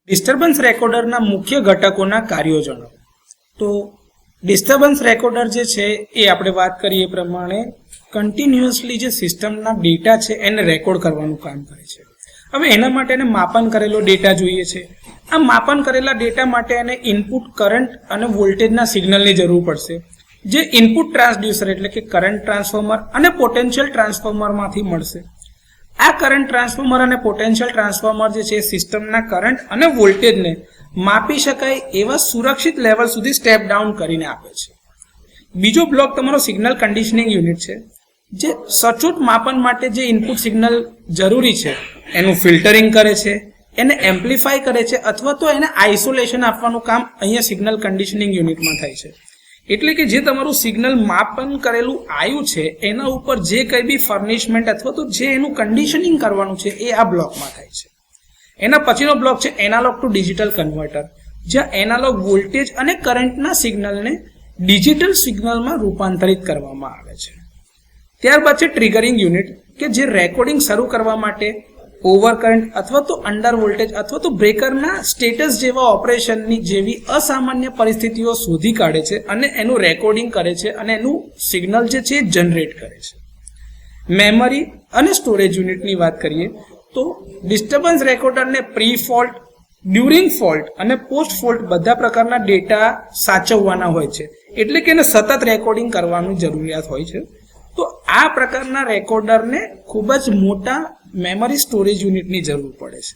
Disturbance રેકોર્ડરના મુખ્ય ઘટકોના કાર્યો જણાવો. તો ડિસ્ટર્બન્સ રેકોર્ડર જે છે એ આપણે વાત કરીએ એ પ્રમાણે કન્ટિન્યુઅસલી જે સિસ્ટમના ડેટા છે એને રેકોર્ડ કરવાનું કામ કરે છે. હવે એના માટે એને માપન કરેલો ડેટા જોઈએ છે. આ માપન કરેલા ડેટા માટે એને ઇનપુટ કરંટ અને વોલ્ટેજના સિગ્નલની જરૂર પડશે, જે ઇનપુટ ટ્રાન્સડ્યુસર એટલે કે કરંટ ટ્રાન્સફોર્મર અને પોટેન્શિયલ ટ્રાન્સફોર્મરમાંથી મળશે. આ કરંટ ટ્રાન્સફોર્મર અને પોટેન્શિયલ ટ્રાન્સફોર્મર જે છે સિસ્ટમના કરંટ અને વોલ્ટેજને માપી શકાય એવા સુરક્ષિત લેવલ સુધી સ્ટેપ ડાઉન કરીને આપે છે. બીજો બ્લોક તમારો સિગ્નલ કન્ડિશનિંગ યુનિટ છે, જે સચોટ માપન માટે જે ઇનપુટ સિગ્નલ જરૂરી છે એનું ફિલ્ટરિંગ કરે છે, એને એમ્પ્લિફાય કરે છે અથવા તો એને આઇસોલેશન આપવાનું કામ અહીંયા સિગ્નલ કન્ડિશનિંગ યુનિટમાં થાય છે. એટલે કે જે તમારું સિગ્નલ માપન કરેલું આવ્યું છે એના ઉપર જે કંઈ બી ફર્નિશમેન્ટ અથવા તો જે એનું કન્ડિશનિંગ કરવાનું છે એ આ બ્લોકમાં થાય છે. એના પછીનો બ્લોક છે એનાલોગ ટુ ડિજિટલ કન્વર્ટર, જ્યાં એનાલોગ વોલ્ટેજ અને કરંટના સિગ્નલને ડિજિટલ સિગ્નલમાં રૂપાંતરિત કરવામાં આવે છે. ત્યારબાદ છે ટ્રિગરિંગ યુનિટ, કે જે રેકોર્ડિંગ શરૂ કરવા માટે ઓવરકરન્ટ અથવા તો અંડર વોલ્ટેજ અથવા તો બ્રેકરના સ્ટેટસ જેવા ઓપરેશનની જેવી અસામાન્ય પરિસ્થિતિઓ શોધી કાઢે છે અને એનું રેકોર્ડિંગ કરે છે અને એનું સિગ્નલ જે છે એ જનરેટ કરે છે. મેમરી અને સ્ટોરેજ યુનિટની વાત કરીએ તો ડિસ્ટર્બન્સ રેકોર્ડરને પ્રી ફોલ્ટ, ડ્યુરિંગ ફોલ્ટ અને પોસ્ટ ફોલ્ટ બધા પ્રકારના ડેટા સાચવવાના હોય છે, એટલે કે એને સતત રેકોર્ડિંગ કરવાની જરૂરિયાત હોય છે. તો આ પ્રકારના રેકોર્ડરને ખૂબ જ મોટા મેમરી સ્ટોરેજ યુનિટની જરૂર પડે છે.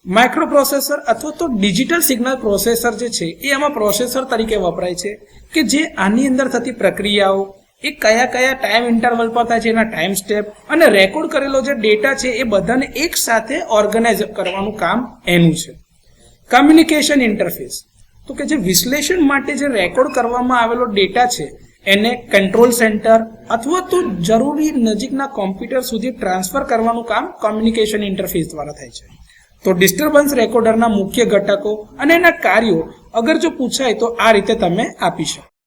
માઇક્રો પ્રોસેસર અથવા તો ડિજિટલ સિગ્નલ પ્રોસેસર જે છે એ આમાં પ્રોસેસર તરીકે વપરાય છે, કે જે આની અંદર થતી પ્રક્રિયાઓ એ કયા કયા ટાઈમ ઇન્ટરવલ પર થાય છે એના ટાઈમ સ્ટેપ અને રેકોર્ડ કરેલો જે ડેટા છે એ બધાને એક સાથે ઓર્ગેનાઇઝ કરવાનું કામ એનું છે. કમ્યુનિકેશન ઇન્ટરફેસ, તો કે જે વિશ્લેષણ માટે જે રેકોર્ડ કરવામાં આવેલો ડેટા છે એને કંટ્રોલ સેન્ટર અથવા તો જરૂરી નજીકના કોમ્પ્યુટર સુધી ટ્રાન્સફર કરવાનું કામ કોમ્યુનિકેશન ઇન્ટરફેસ દ્વારા થાય છે. તો ડિસ્ટર્બન્સ રેકોર્ડરના મુખ્ય ઘટકો અને એના કાર્યો અગર જો પૂછાય તો આ રીતે તમે આપી શકો.